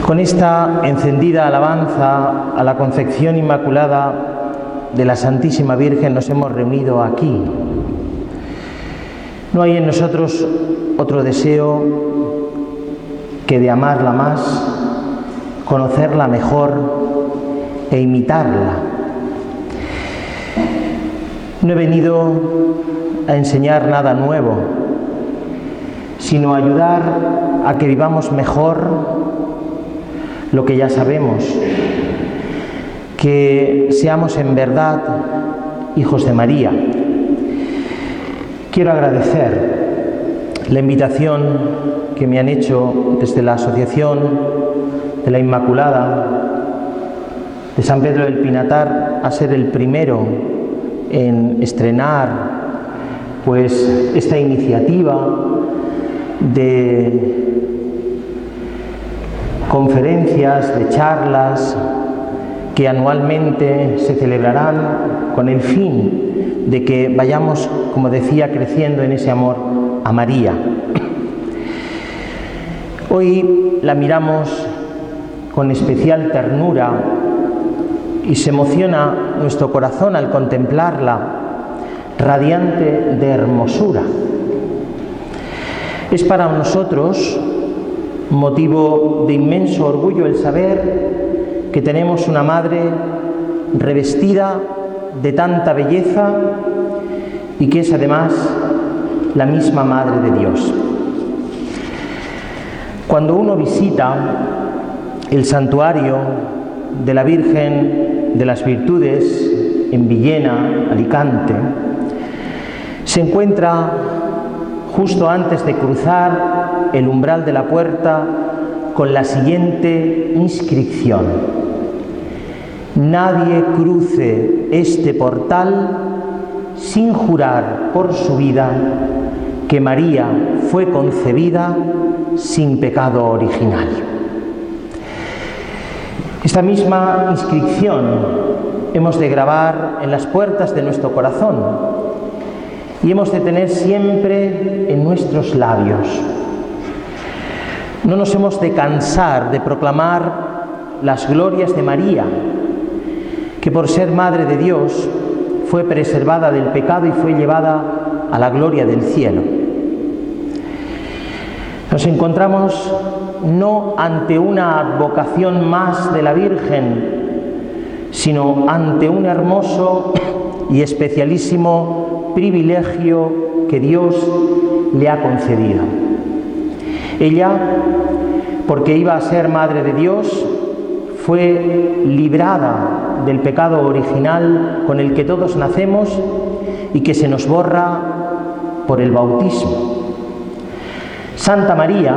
Con esta encendida alabanza a la Concepción Inmaculada de la Santísima Virgen nos hemos reunido aquí. No hay en nosotros otro deseo que de amarla más, conocerla mejor e imitarla. No he venido a enseñar nada nuevo, sino a ayudar a que vivamos mejor lo que ya sabemos, que seamos en verdad hijos de María. Quiero agradecer la invitación que me han hecho desde la Asociación de la Inmaculada de San Pedro del Pinatar a ser el primero en estrenar pues esta iniciativa de conferencias, de charlas que anualmente se celebrarán con el fin de que vayamos, como decía, creciendo en ese amor a María. Hoy la miramos con especial ternura y se emociona nuestro corazón al contemplarla, radiante de hermosura. Es para nosotros motivo de inmenso orgullo el saber que tenemos una madre revestida de tanta belleza y que es además la misma Madre de Dios. Cuando uno visita el santuario de la Virgen de las Virtudes en Villena, Alicante, se encuentra justo antes de cruzar el umbral de la puerta con la siguiente inscripción: nadie cruce este portal sin jurar por su vida que María fue concebida sin pecado original. Esta misma inscripción hemos de grabar en las puertas de nuestro corazón y hemos de tener siempre en nuestros labios. No nos hemos de cansar de proclamar las glorias de María, que por ser Madre de Dios fue preservada del pecado y fue llevada a la gloria del cielo. Nos encontramos no ante una advocación más de la Virgen, sino ante un hermoso y especialísimo privilegio que Dios le ha concedido. Ella, porque iba a ser Madre de Dios, fue librada del pecado original con el que todos nacemos y que se nos borra por el bautismo. Santa María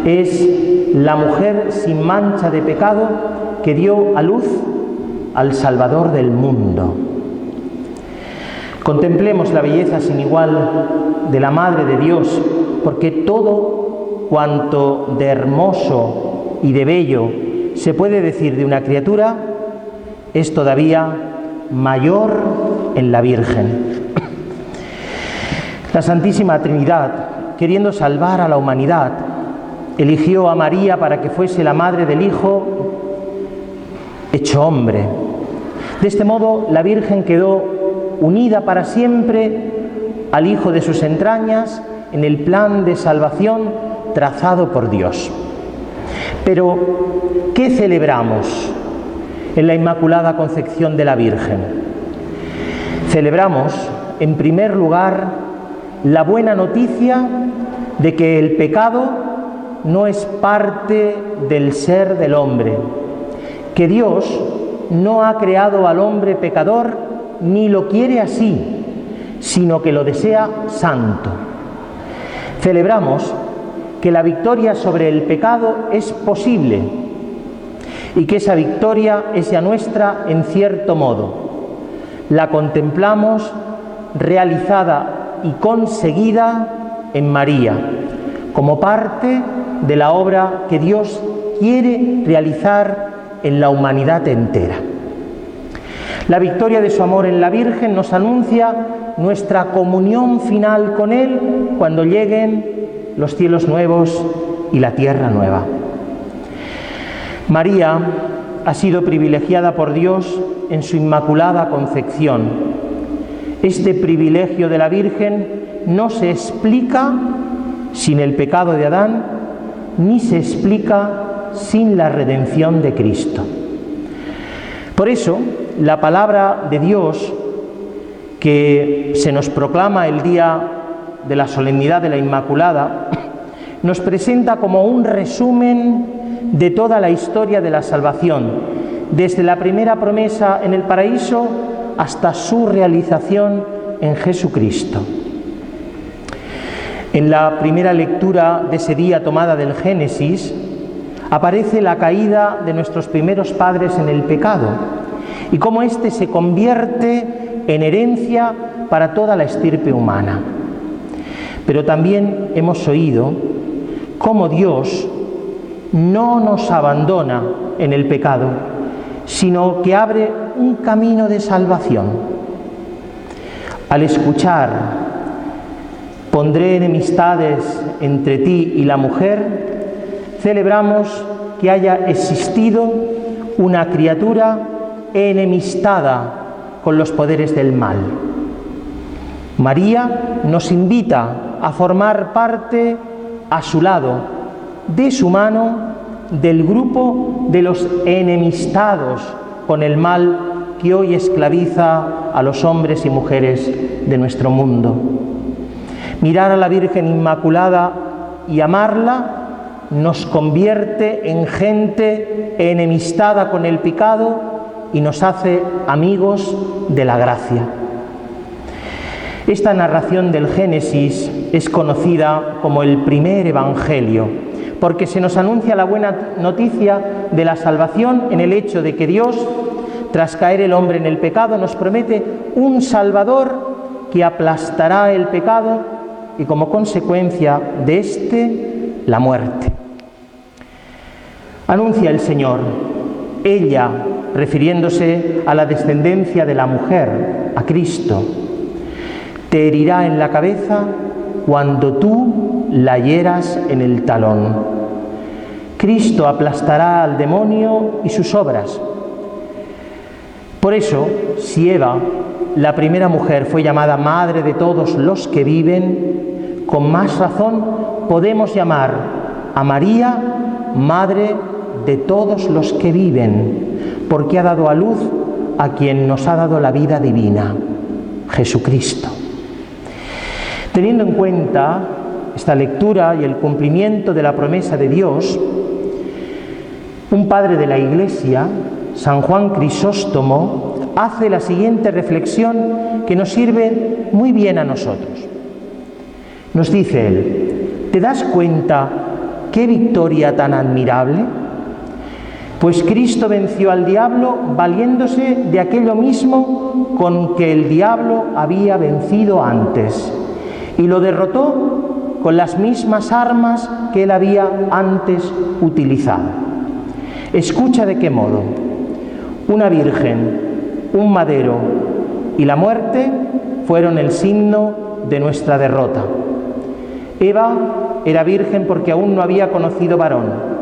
es la mujer sin mancha de pecado que dio a luz al Salvador del mundo. Contemplemos la belleza sin igual de la Madre de Dios, porque todo cuanto de hermoso y de bello se puede decir de una criatura es todavía mayor en la Virgen. La Santísima Trinidad, queriendo salvar a la humanidad, eligió a María para que fuese la madre del Hijo hecho hombre. De este modo, la Virgen quedó unida para siempre al Hijo de sus entrañas en el plan de salvación trazado por Dios. Pero, ¿qué celebramos en la Inmaculada Concepción de la Virgen? Celebramos, en primer lugar, la buena noticia de que el pecado no es parte del ser del hombre, que Dios no ha creado al hombre pecador ni lo quiere así, sino que lo desea santo. Celebramos que la victoria sobre el pecado es posible y que esa victoria es ya nuestra en cierto modo. La contemplamos realizada y conseguida en María, como parte de la obra que Dios quiere realizar en la humanidad entera. La victoria de su amor en la Virgen nos anuncia nuestra comunión final con Él cuando lleguen los cielos nuevos y la tierra nueva. María ha sido privilegiada por Dios en su inmaculada concepción. Este privilegio de la Virgen no se explica sin el pecado de Adán, ni se explica sin la redención de Cristo. Por eso, la palabra de Dios que se nos proclama el día de la solemnidad de la Inmaculada nos presenta como un resumen de toda la historia de la salvación, desde la primera promesa en el paraíso hasta su realización en Jesucristo. En la primera lectura de ese día tomada del Génesis aparece la caída de nuestros primeros padres en el pecado y cómo éste se convierte en herencia para toda la estirpe humana. Pero también hemos oído cómo Dios no nos abandona en el pecado, sino que abre un camino de salvación. Al escuchar: pondré enemistades entre ti y la mujer, celebramos que haya existido una criatura enemistada con los poderes del mal. María nos invita a formar parte a su lado, de su mano, del grupo de los enemistados con el mal que hoy esclaviza a los hombres y mujeres de nuestro mundo. Mirar a la Virgen Inmaculada y amarla nos convierte en gente enemistada con el pecado y nos hace amigos de la gracia. Esta narración del Génesis es conocida como el primer Evangelio, porque se nos anuncia la buena noticia de la salvación en el hecho de que Dios, tras caer el hombre en el pecado, nos promete un Salvador que aplastará el pecado y, como consecuencia de este, la muerte. Anuncia el Señor: ella, refiriéndose a la descendencia de la mujer, a Cristo, te herirá en la cabeza cuando tú la hieras en el talón. Cristo aplastará al demonio y sus obras. Por eso, si Eva, la primera mujer, fue llamada madre de todos los que viven, con más razón podemos llamar a María madre de todos los que viven, porque ha dado a luz a quien nos ha dado la vida divina, Jesucristo. Teniendo en cuenta esta lectura y el cumplimiento de la promesa de Dios, un padre de la Iglesia, San Juan Crisóstomo, hace la siguiente reflexión que nos sirve muy bien a nosotros. Nos dice él: ¿te das cuenta qué victoria tan admirable? Pues Cristo venció al diablo valiéndose de aquello mismo con que el diablo había vencido antes, y lo derrotó con las mismas armas que él había antes utilizado. Escucha de qué modo. Una virgen, un madero y la muerte fueron el signo de nuestra derrota. Eva era virgen porque aún no había conocido varón.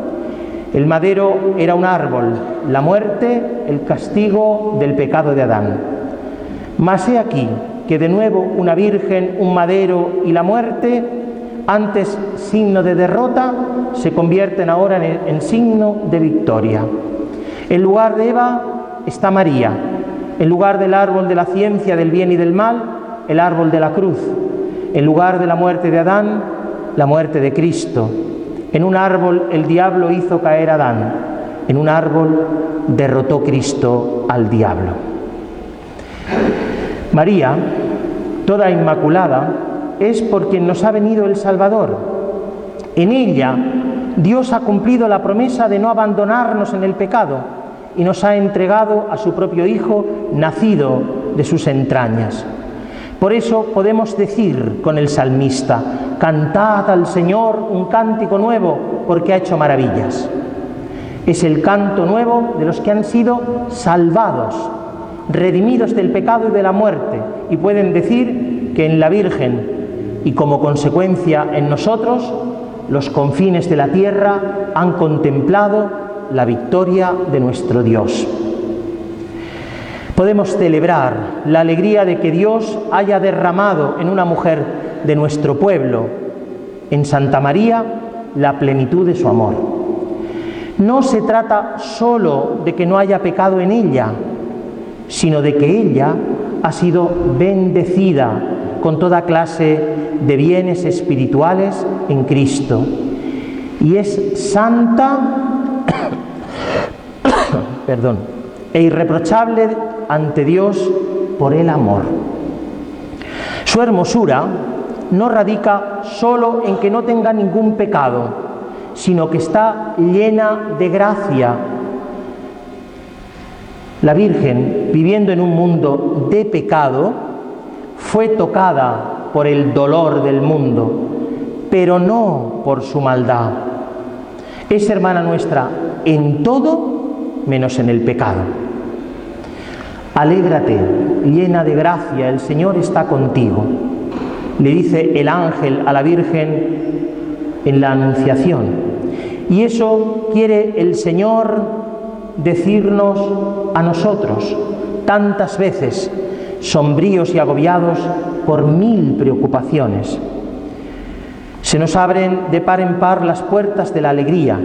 El madero era un árbol, la muerte el castigo del pecado de Adán. Mas he aquí que de nuevo una virgen, un madero y la muerte, antes signo de derrota, se convierten ahora en signo de victoria. En lugar de Eva está María, en lugar del árbol de la ciencia del bien y del mal, el árbol de la cruz, en lugar de la muerte de Adán, la muerte de Cristo. En un árbol el diablo hizo caer a Adán, en un árbol derrotó Cristo al diablo. María, toda inmaculada, es por quien nos ha venido el Salvador. En ella Dios ha cumplido la promesa de no abandonarnos en el pecado y nos ha entregado a su propio Hijo, nacido de sus entrañas. Por eso podemos decir con el salmista: cantad al Señor un cántico nuevo, porque ha hecho maravillas. Es el canto nuevo de los que han sido salvados, redimidos del pecado y de la muerte, y pueden decir que en la Virgen y como consecuencia en nosotros, los confines de la tierra han contemplado la victoria de nuestro Dios. Podemos celebrar la alegría de que Dios haya derramado en una mujer de nuestro pueblo, en Santa María, la plenitud de su amor. No se trata solo de que no haya pecado en ella, sino de que ella ha sido bendecida con toda clase de bienes espirituales en Cristo y es santa e irreprochable ante Dios por el amor. Su hermosura no radica solo en que no tenga ningún pecado, sino que está llena de gracia. La Virgen, viviendo en un mundo de pecado, fue tocada por el dolor del mundo, pero no por su maldad. Es hermana nuestra en todo menos en el pecado. Alégrate, llena de gracia, el Señor está contigo, le dice el ángel a la Virgen en la Anunciación. Y eso quiere el Señor decirnos a nosotros, tantas veces sombríos y agobiados por 1000 preocupaciones. Se nos abren de par en par las puertas de la alegría,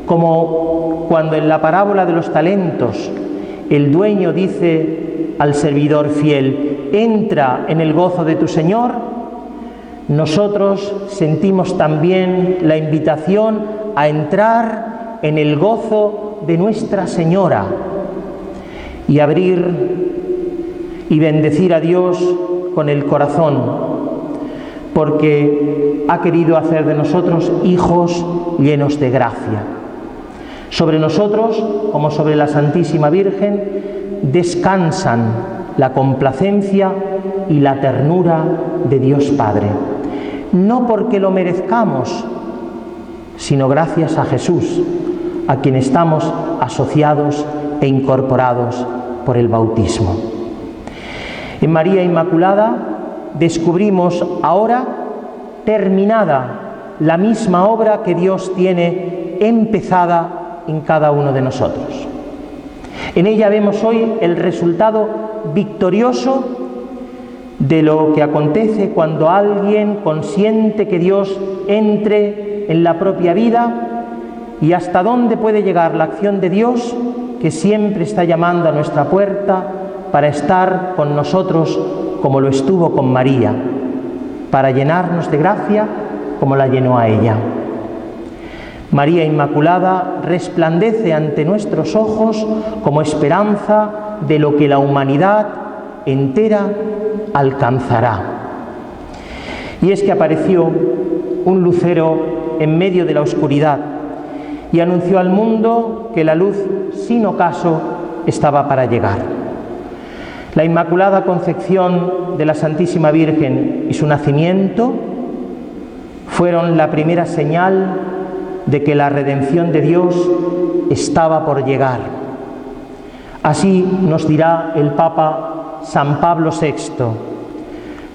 como cuando en la parábola de los talentos el dueño dice al servidor fiel: entra en el gozo de tu Señor. Nosotros sentimos también la invitación a entrar en el gozo de Nuestra Señora y abrir y bendecir a Dios con el corazón, porque ha querido hacer de nosotros hijos llenos de gracia. Sobre nosotros, como sobre la Santísima Virgen, descansan la complacencia y la ternura de Dios Padre. No porque lo merezcamos, sino gracias a Jesús, a quien estamos asociados e incorporados por el bautismo. En María Inmaculada descubrimos ahora terminada la misma obra que Dios tiene empezada en cada uno de nosotros. En ella vemos hoy el resultado victorioso de lo que acontece cuando alguien consiente que Dios entre en la propia vida y hasta dónde puede llegar la acción de Dios, que siempre está llamando a nuestra puerta para estar con nosotros como lo estuvo con María, para llenarnos de gracia como la llenó a ella. María Inmaculada resplandece ante nuestros ojos como esperanza de lo que la humanidad entera alcanzará. Y es que apareció un lucero en medio de la oscuridad y anunció al mundo que la luz, sin ocaso, estaba para llegar. La Inmaculada Concepción de la Santísima Virgen y su nacimiento fueron la primera señal de que la redención de Dios estaba por llegar. Así nos dirá el Papa San Pablo VI: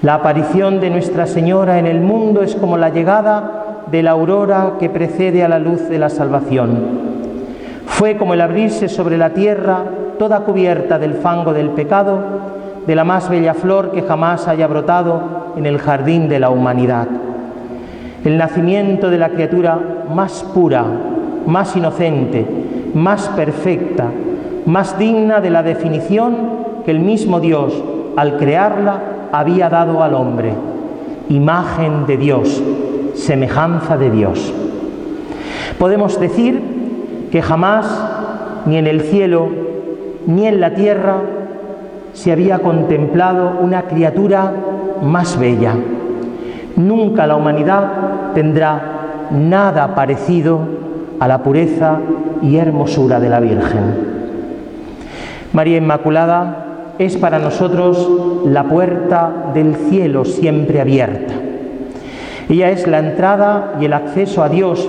la aparición de Nuestra Señora en el mundo es como la llegada de la aurora que precede a la luz de la salvación. Fue como el abrirse sobre la tierra, toda cubierta del fango del pecado, de la más bella flor que jamás haya brotado en el jardín de la humanidad. El nacimiento de la criatura más pura, más inocente, más perfecta, más digna de la definición que el mismo Dios, al crearla, había dado al hombre. Imagen de Dios, semejanza de Dios. Podemos decir que jamás, ni en el cielo, ni en la tierra, se había contemplado una criatura más bella. Nunca la humanidad tendrá nada parecido a la pureza y hermosura de la Virgen. María Inmaculada es para nosotros la puerta del cielo siempre abierta. Ella es la entrada y el acceso a Dios,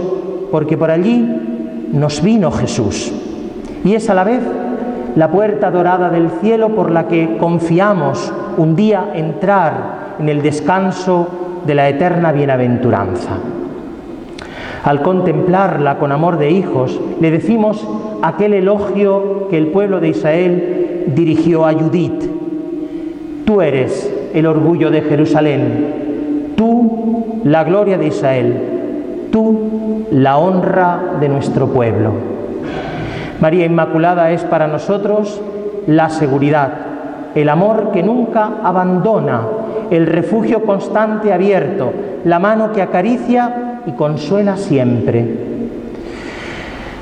porque por allí nos vino Jesús. Y es a la vez la puerta dorada del cielo por la que confiamos un día entrar en el descanso de la eterna bienaventuranza. Al contemplarla con amor de hijos, le decimos aquel elogio que el pueblo de Israel dirigió a Judith. Tú eres el orgullo de Jerusalén, tú la gloria de Israel, tú la honra de nuestro pueblo. María Inmaculada es para nosotros la seguridad, el amor que nunca abandona, el refugio constante abierto, la mano que acaricia y consuela siempre.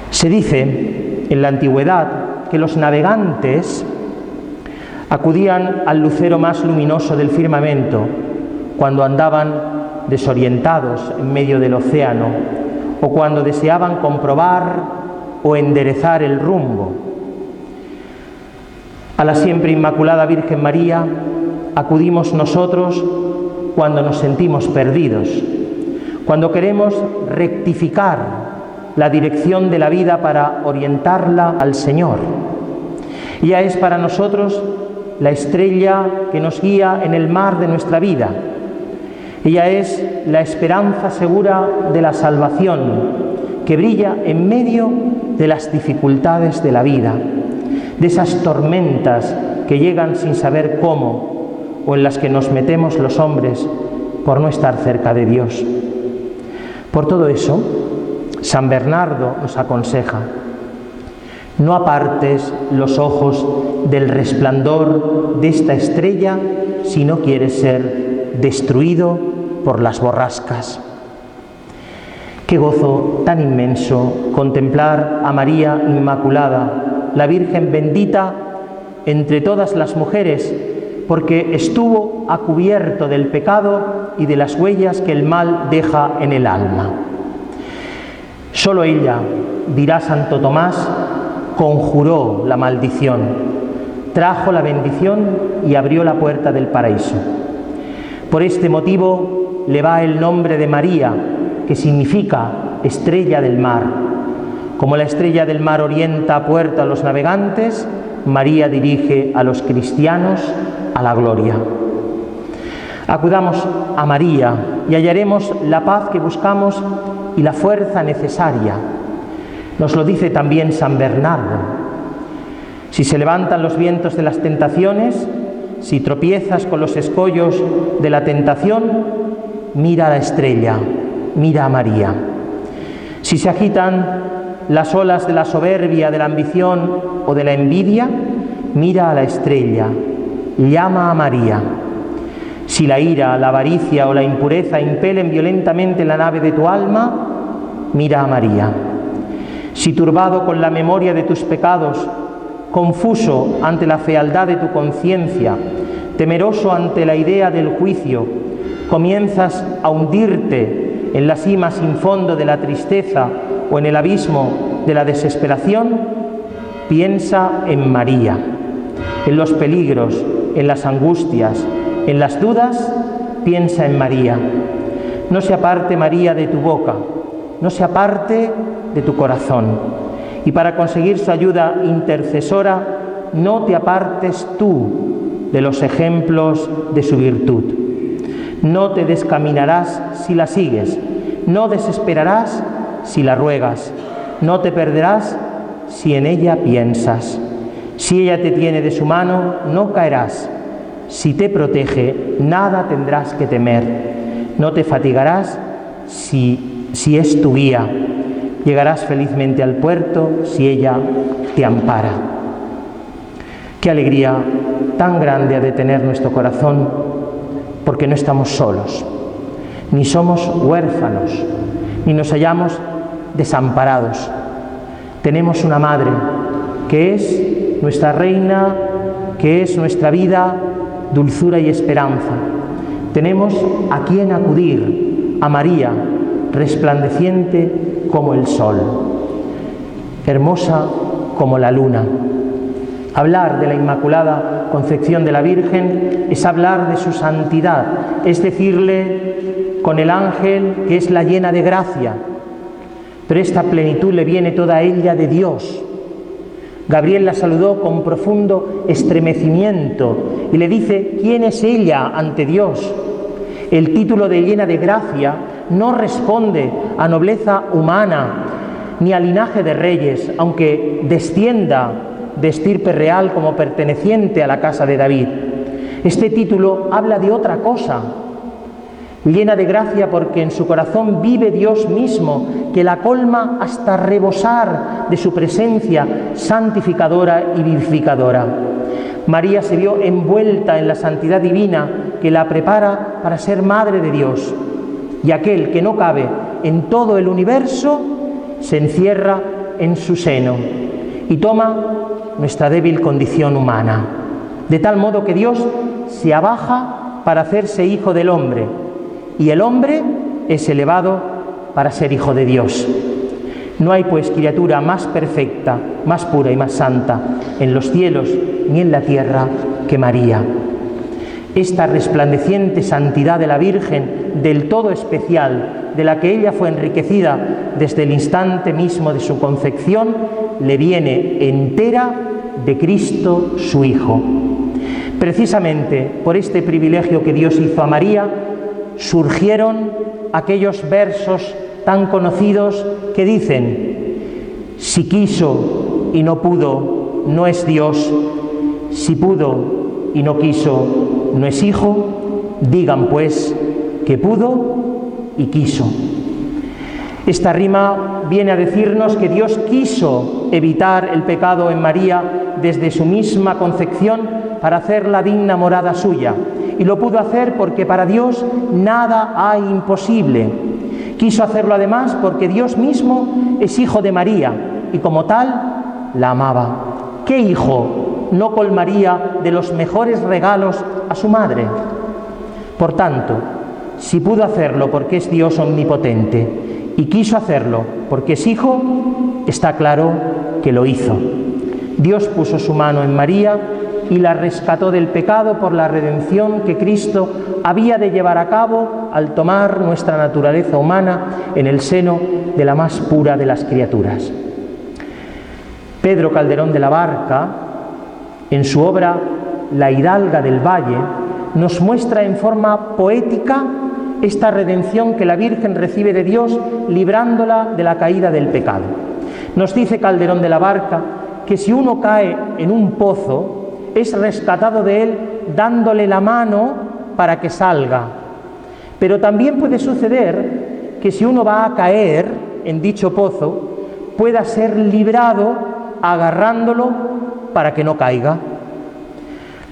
Se dice en la antigüedad que los navegantes acudían al lucero más luminoso del firmamento cuando andaban desorientados en medio del océano o cuando deseaban comprobar o enderezar el rumbo. A la siempre Inmaculada Virgen María acudimos nosotros cuando nos sentimos perdidos, cuando queremos rectificar la dirección de la vida para orientarla al Señor. Ella es para nosotros la estrella que nos guía en el mar de nuestra vida. Ella es la esperanza segura de la salvación que brilla en medio de las dificultades de la vida, de esas tormentas que llegan sin saber cómo o en las que nos metemos los hombres por no estar cerca de Dios. Por todo eso, San Bernardo nos aconseja: no apartes los ojos del resplandor de esta estrella si no quieres ser destruido por las borrascas. Qué gozo tan inmenso contemplar a María Inmaculada, la Virgen bendita entre todas las mujeres, porque estuvo a cubierto del pecado y de las huellas que el mal deja en el alma. Solo ella, dirá Santo Tomás, conjuró la maldición, trajo la bendición y abrió la puerta del paraíso. Por este motivo le va el nombre de María, que significa estrella del mar. Como la estrella del mar orienta a puerta a los navegantes, María dirige a los cristianos a la gloria. Acudamos a María y hallaremos la paz que buscamos y la fuerza necesaria. Nos lo dice también San Bernardo. Si se levantan los vientos de las tentaciones, si tropiezas con los escollos de la tentación, mira a la estrella, mira a María. Si se agitan las olas de la soberbia, de la ambición o de la envidia, mira a la estrella, llama a María. Si la ira, la avaricia o la impureza impelen violentamente la nave de tu alma, mira a María. Si turbado con la memoria de tus pecados, confuso ante la fealdad de tu conciencia, temeroso ante la idea del juicio, comienzas a hundirte en la sima sin fondo de la tristeza o en el abismo de la desesperación, piensa en María, en los peligros, en las angustias, en las dudas, piensa en María. No se aparte María de tu boca, no se aparte de tu corazón. Y para conseguir su ayuda intercesora, no te apartes tú de los ejemplos de su virtud. No te descaminarás si la sigues, no desesperarás si la ruegas, no te perderás si en ella piensas. Si ella te tiene de su mano, no caerás. Si te protege, nada tendrás que temer. No te fatigarás si es tu guía. Llegarás felizmente al puerto si ella te ampara. Qué alegría tan grande ha de tener nuestro corazón, porque no estamos solos, ni somos huérfanos, ni nos hallamos desamparados. Tenemos una madre que es nuestra reina, que es nuestra vida, dulzura y esperanza. Tenemos a quien acudir, a María, resplandeciente como el sol, hermosa como la luna. Hablar de la Inmaculada Concepción de la Virgen es hablar de su santidad, es decirle con el ángel que es la llena de gracia, pero esta plenitud le viene toda ella de Dios. Gabriel la saludó con profundo estremecimiento y le dice: ¿quién es ella ante Dios? El título de llena de gracia no responde a nobleza humana, ni a linaje de reyes, aunque descienda de estirpe real como perteneciente a la casa de David. Este título habla de otra cosa, llena de gracia porque en su corazón vive Dios mismo, que la colma hasta rebosar de su presencia santificadora y vivificadora. María se vio envuelta en la santidad divina que la prepara para ser Madre de Dios, y aquel que no cabe en todo el universo se encierra en su seno y toma nuestra débil condición humana, de tal modo que Dios se abaja para hacerse hijo del hombre, y el hombre es elevado para ser hijo de Dios. No hay pues criatura más perfecta, más pura y más santa en los cielos ni en la tierra que María. Esta resplandeciente santidad de la Virgen, del todo especial, de la que ella fue enriquecida desde el instante mismo de su concepción, le viene entera de Cristo su Hijo. Precisamente por este privilegio que Dios hizo a María, surgieron aquellos versos tan conocidos que dicen: si quiso y no pudo, no es Dios; si pudo y no quiso, no es hijo. Digan pues que pudo y quiso. Esta rima viene a decirnos que Dios quiso evitar el pecado en María desde su misma concepción para hacerla digna morada suya, y lo pudo hacer porque para Dios nada hay imposible. Quiso hacerlo además porque Dios mismo es hijo de María y como tal la amaba. ¿Qué hijo no colmaría de los mejores regalos a su madre? Por tanto, si pudo hacerlo porque es Dios omnipotente y quiso hacerlo porque es hijo, está claro que lo hizo. Dios puso su mano en María y la rescató del pecado por la redención que Cristo había de llevar a cabo al tomar nuestra naturaleza humana en el seno de la más pura de las criaturas. Pedro Calderón de la Barca, en su obra La Hidalga del Valle, nos muestra en forma poética esta redención que la Virgen recibe de Dios, librándola de la caída del pecado. Nos dice Calderón de la Barca que si uno cae en un pozo, es rescatado de él dándole la mano para que salga. Pero también puede suceder que si uno va a caer en dicho pozo, pueda ser librado agarrándolo para que no caiga.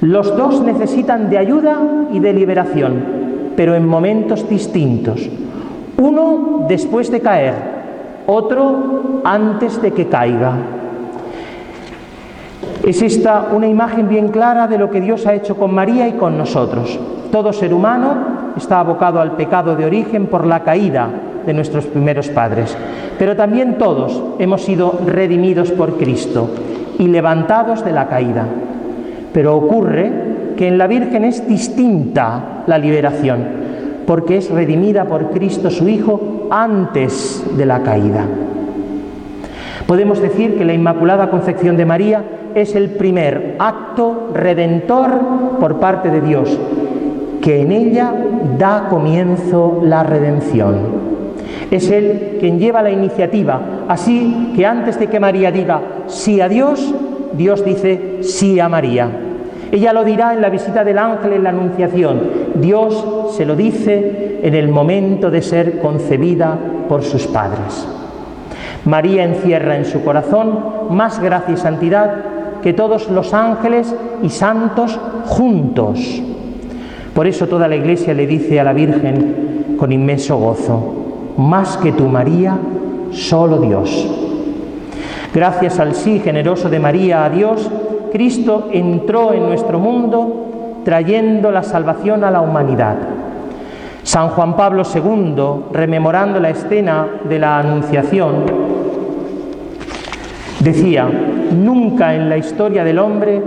Los dos necesitan de ayuda y de liberación, pero en momentos distintos. Uno después de caer, otro antes de que caiga. Es esta una imagen bien clara de lo que Dios ha hecho con María y con nosotros. Todo ser humano está abocado al pecado de origen por la caída de nuestros primeros padres, pero también todos hemos sido redimidos por Cristo y levantados de la caída. Pero ocurre que en la Virgen es distinta la liberación, porque es redimida por Cristo su Hijo antes de la caída. Podemos decir que la Inmaculada Concepción de María es el primer acto redentor por parte de Dios, que en ella da comienzo la redención. Es Él quien lleva la iniciativa, así que antes de que María diga sí a Dios, Dios dice sí a María. Ella lo dirá en la visita del ángel en la Anunciación. Dios se lo dice en el momento de ser concebida por sus padres. María encierra en su corazón más gracia y santidad que todos los ángeles y santos juntos. Por eso toda la Iglesia le dice a la Virgen con inmenso gozo: más que tú, María, solo Dios. Gracias al sí generoso de María a Dios, Cristo entró en nuestro mundo trayendo la salvación a la humanidad. San Juan Pablo II, rememorando la escena de la Anunciación, decía: nunca en la historia del hombre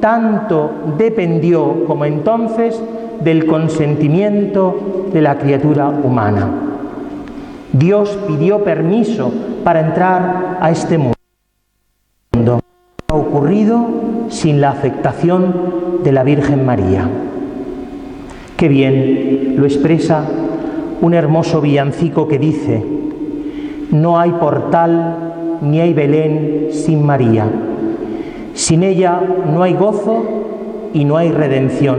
tanto dependió como entonces del consentimiento de la criatura humana. Dios pidió permiso para entrar a este mundo. No ha ocurrido sin la afectación de la Virgen María. Qué bien lo expresa un hermoso villancico que dice: No hay portal ni hay Belén sin María. Sin ella no hay gozo y no hay redención.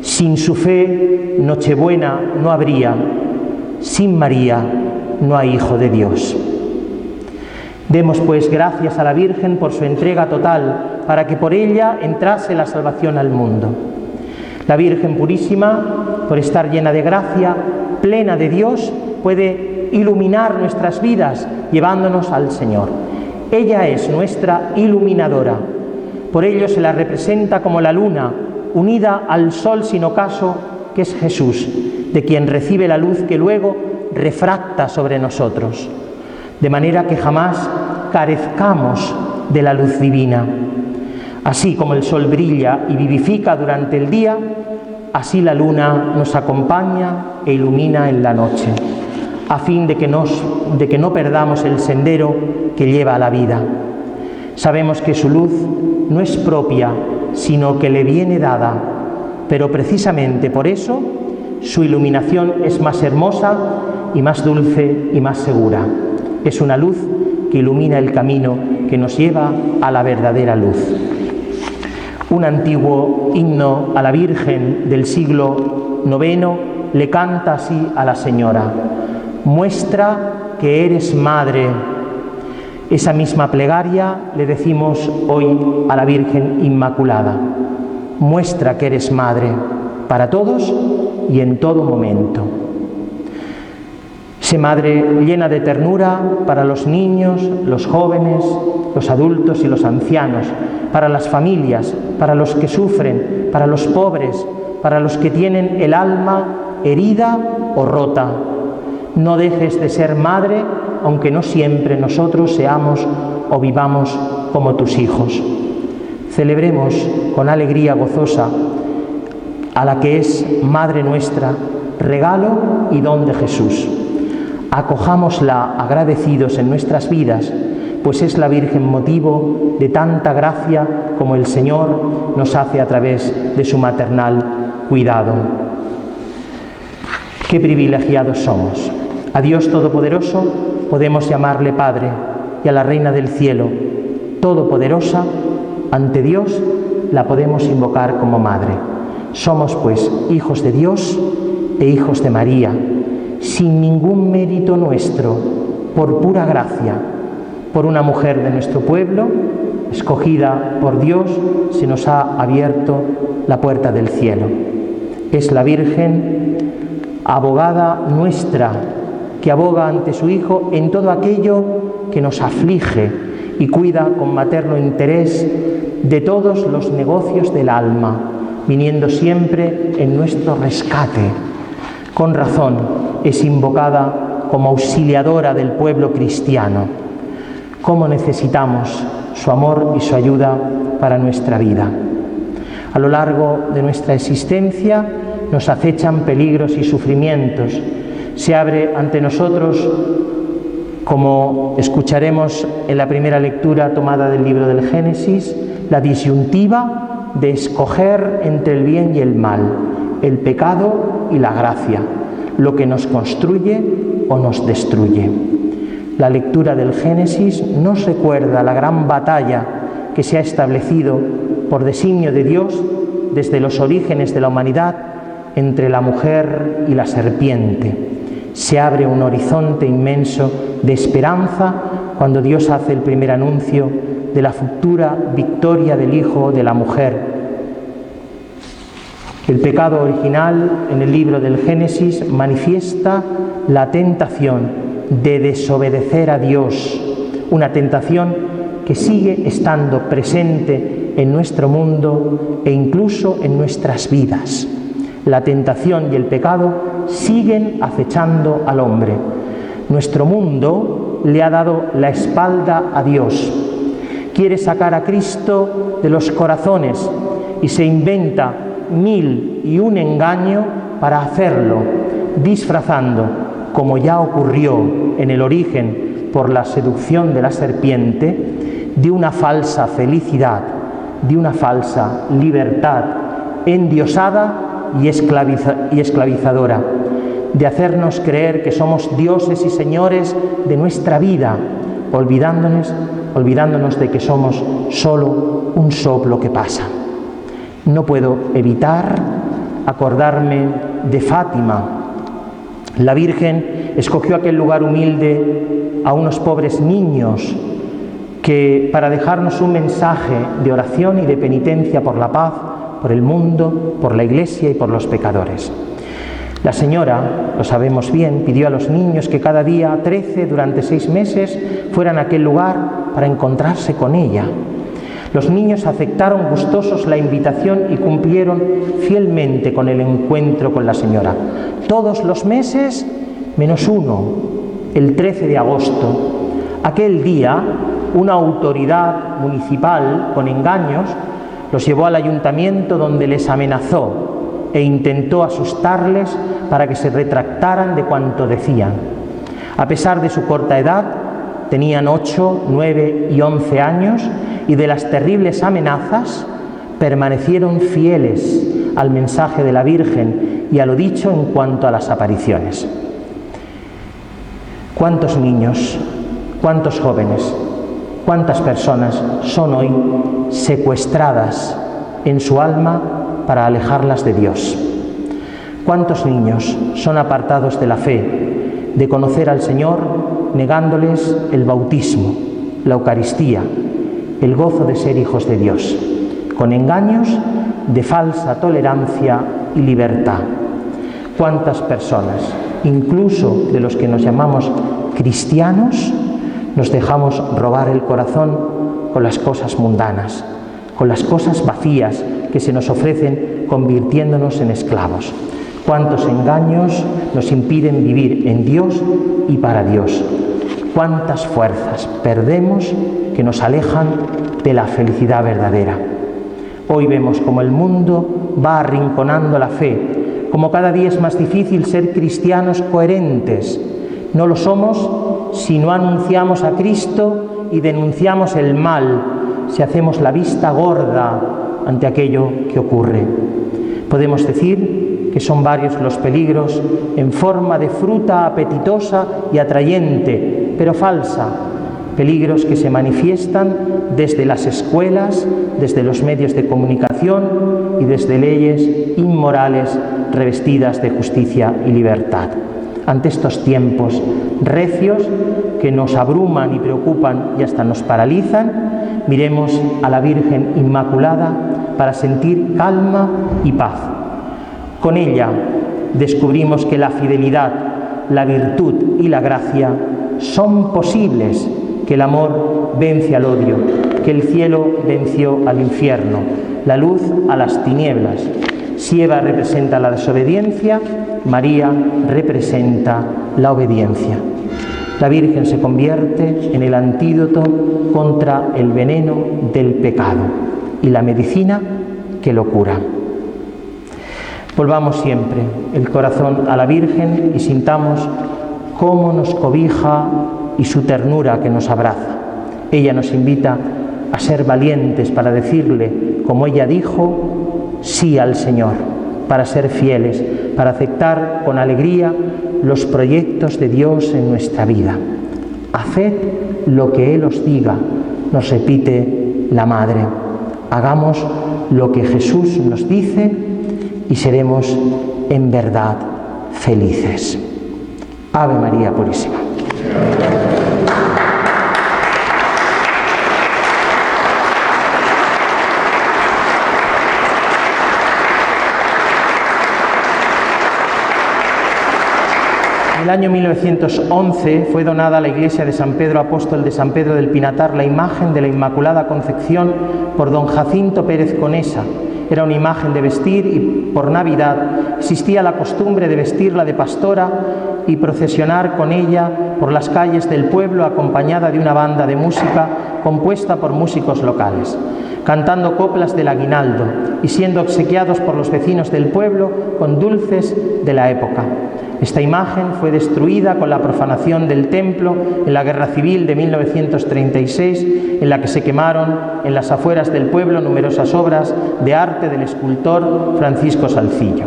Sin su fe, Nochebuena no habría. Sin María no hay Hijo de Dios. Demos pues gracias a la Virgen por su entrega total, para que por ella entrase la salvación al mundo. La Virgen Purísima, por estar llena de gracia, plena de Dios, puede iluminar nuestras vidas, llevándonos al Señor. Ella es nuestra iluminadora. Por ello se la representa como la luna, unida al sol sin ocaso, que es Jesús, de quien recibe la luz que luego refracta sobre nosotros, de manera que jamás carezcamos de la luz divina. Así como el sol brilla y vivifica durante el día, así la luna nos acompaña e ilumina en la noche, a fin de que no perdamos el sendero que lleva a la vida. Sabemos que su luz no es propia, sino que le viene dada, pero precisamente por eso su iluminación es más hermosa y más dulce y más segura. Es una luz que ilumina el camino que nos lleva a la verdadera luz. Un antiguo himno a la Virgen del siglo IX le canta así a la Señora: muestra que eres madre. Esa misma plegaria le decimos hoy a la Virgen Inmaculada: muestra que eres madre para todos y en todo momento. Sé madre llena de ternura para los niños, los jóvenes, los adultos y los ancianos, para las familias, para los que sufren, para los pobres, para los que tienen el alma herida o rota. No dejes de ser madre, aunque no siempre nosotros seamos o vivamos como tus hijos. Celebremos con alegría gozosa a la que es Madre nuestra, regalo y don de Jesús. Acojámosla agradecidos en nuestras vidas, pues es la Virgen motivo de tanta gracia como el Señor nos hace a través de su maternal cuidado. Qué privilegiados somos. A Dios Todopoderoso podemos llamarle Padre, y a la Reina del Cielo, Todopoderosa, ante Dios la podemos invocar como Madre. Somos pues hijos de Dios e hijos de María, sin ningún mérito nuestro, por pura gracia. Por una mujer de nuestro pueblo, escogida por Dios, se nos ha abierto la puerta del cielo. Es la Virgen, abogada nuestra, que aboga ante su Hijo en todo aquello que nos aflige y cuida con materno interés de todos los negocios del alma, viniendo siempre en nuestro rescate. Con razón es invocada como auxiliadora del pueblo cristiano. Cómo necesitamos su amor y su ayuda para nuestra vida. A lo largo de nuestra existencia nos acechan peligros y sufrimientos. Se abre ante nosotros, como escucharemos en la primera lectura tomada del libro del Génesis, la disyuntiva de escoger entre el bien y el mal, el pecado y la gracia, lo que nos construye o nos destruye. La lectura del Génesis nos recuerda la gran batalla que se ha establecido por designio de Dios desde los orígenes de la humanidad entre la mujer y la serpiente. Se abre un horizonte inmenso de esperanza cuando Dios hace el primer anuncio de la futura victoria del Hijo de la mujer. El pecado original en el libro del Génesis manifiesta la tentación de desobedecer a Dios, una tentación que sigue estando presente en nuestro mundo e incluso en nuestras vidas. La tentación y el pecado siguen acechando al hombre. Nuestro mundo le ha dado la espalda a Dios. Quiere sacar a Cristo de los corazones y se inventa 1001 engaño para hacerlo, disfrazando, como ya ocurrió en el origen por la seducción de la serpiente, de una falsa felicidad, de una falsa libertad endiosada y esclavizadora, de hacernos creer que somos dioses y señores de nuestra vida, olvidándonos de que somos solo un soplo que pasa. No puedo evitar acordarme de Fátima. La Virgen escogió aquel lugar humilde a unos pobres niños para dejarnos un mensaje de oración y de penitencia por la paz, por el mundo, por la Iglesia y por los pecadores. La señora, lo sabemos bien, pidió a los niños que cada día 13 durante 6 meses fueran a aquel lugar para encontrarse con ella. Los niños aceptaron gustosos la invitación y cumplieron fielmente con el encuentro con la señora. Todos los meses, menos uno, el 13 de agosto. Aquel día, una autoridad municipal, con engaños, los llevó al ayuntamiento, donde les amenazó e intentó asustarles para que se retractaran de cuanto decían. A pesar de su corta edad, tenían 8, 9 y 11 años, y de las terribles amenazas permanecieron fieles al mensaje de la Virgen y a lo dicho en cuanto a las apariciones. ¿Cuántos niños, cuántos jóvenes, cuántas personas son hoy secuestradas en su alma para alejarlas de Dios? ¿Cuántos niños son apartados de la fe, de conocer al Señor, negándoles el bautismo, la Eucaristía, el gozo de ser hijos de Dios, con engaños de falsa tolerancia y libertad? ¿Cuántas personas, incluso de los que nos llamamos cristianos, nos dejamos robar el corazón con las cosas mundanas, con las cosas vacías que se nos ofrecen, convirtiéndonos en esclavos? ¿Cuántos engaños nos impiden vivir en Dios y para Dios? ¿Cuántas fuerzas perdemos que nos alejan de la felicidad verdadera? Hoy vemos como el mundo va arrinconando la fe, como cada día es más difícil ser cristianos coherentes. No lo somos si no anunciamos a Cristo y denunciamos el mal, si hacemos la vista gorda ante aquello que ocurre. Podemos decir que son varios los peligros en forma de fruta apetitosa y atrayente, pero falsa. Peligros que se manifiestan desde las escuelas, desde los medios de comunicación y desde leyes inmorales revestidas de justicia y libertad. Ante estos tiempos recios que nos abruman y preocupan y hasta nos paralizan, miremos a la Virgen Inmaculada para sentir calma y paz. Con ella descubrimos que la fidelidad, la virtud y la gracia son posibles, que el amor vence al odio, que el cielo venció al infierno, la luz a las tinieblas. Si Eva representa la desobediencia, María representa la obediencia. La Virgen se convierte en el antídoto contra el veneno del pecado y la medicina que lo cura. Volvamos siempre el corazón a la Virgen y sintamos cómo nos cobija y su ternura que nos abraza. Ella nos invita a ser valientes para decirle, como ella dijo, sí al Señor, para ser fieles, para aceptar con alegría los proyectos de Dios en nuestra vida. Haced lo que Él os diga, nos repite la Madre. Hagamos lo que Jesús nos dice y seremos en verdad felices. Ave María Purísima. En el año 1911 fue donada a la iglesia de San Pedro Apóstol de San Pedro del Pinatar la imagen de la Inmaculada Concepción por don Jacinto Pérez Conesa. Era una imagen de vestir y por Navidad existía la costumbre de vestirla de pastora y procesionar con ella por las calles del pueblo acompañada de una banda de música compuesta por músicos locales, cantando coplas del aguinaldo y siendo obsequiados por los vecinos del pueblo con dulces de la época. Esta imagen fue destruida con la profanación del templo en la Guerra Civil de 1936, en la que se quemaron en las afueras del pueblo numerosas obras de arte del escultor Francisco Salcillo.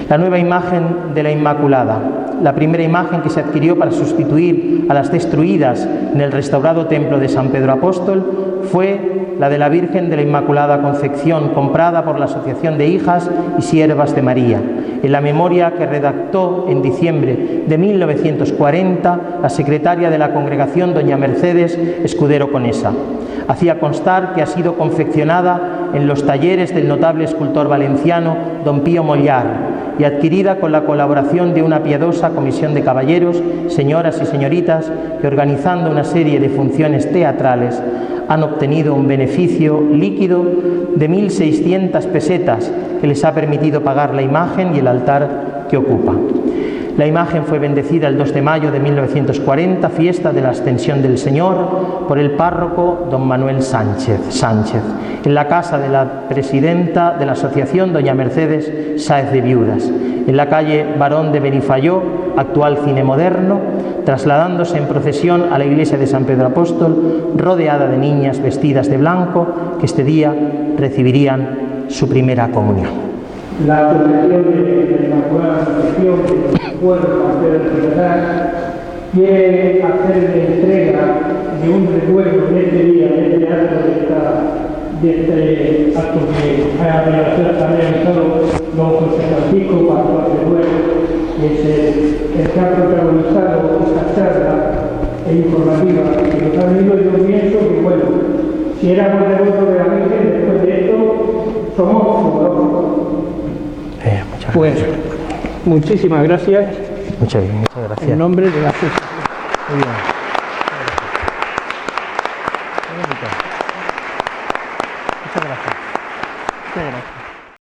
La nueva imagen de la Inmaculada La primera imagen que se adquirió para sustituir a las destruidas en el restaurado templo de San Pedro Apóstol fue la de la Virgen de la Inmaculada Concepción, comprada por la Asociación de Hijas y Siervas de María, en la memoria que redactó en diciembre de 1940 la secretaria de la congregación, doña Mercedes Escudero Conesa. Hacía constar que ha sido confeccionada en los talleres del notable escultor valenciano don Pío Mollar y adquirida con la colaboración de una piadosa comisión de caballeros, señoras y señoritas, que organizando una serie de funciones teatrales han obtenido un beneficio líquido de 1.600 pesetas que les ha permitido pagar la imagen y el altar que ocupa. La imagen fue bendecida el 2 de mayo de 1940, fiesta de la Ascensión del Señor, por el párroco don Manuel Sánchez, en la casa de la presidenta de la asociación, doña Mercedes Sáez de Viudas, en la calle Barón de Benifayó, actual Cine Moderno, trasladándose en procesión a la iglesia de San Pedro Apóstol, rodeada de niñas vestidas de blanco, que este día recibirían su primera comunión. La asociación de la Inmaculada Concepción del pueblo de San Pedro de Viudas quiere hacerle entrega de un recuerdo de este día, de este acto que ha realizado don José Francisco Pastor de Duero, que es el que ha protagonizado esta charla informativa que nos ha venido. Yo pienso que, bueno, si éramos devotos de la Virgen, después de esto somos fotógrafos. Pues muchísimas gracias. Muchas gracias. En nombre de la Asociación. Muy bien.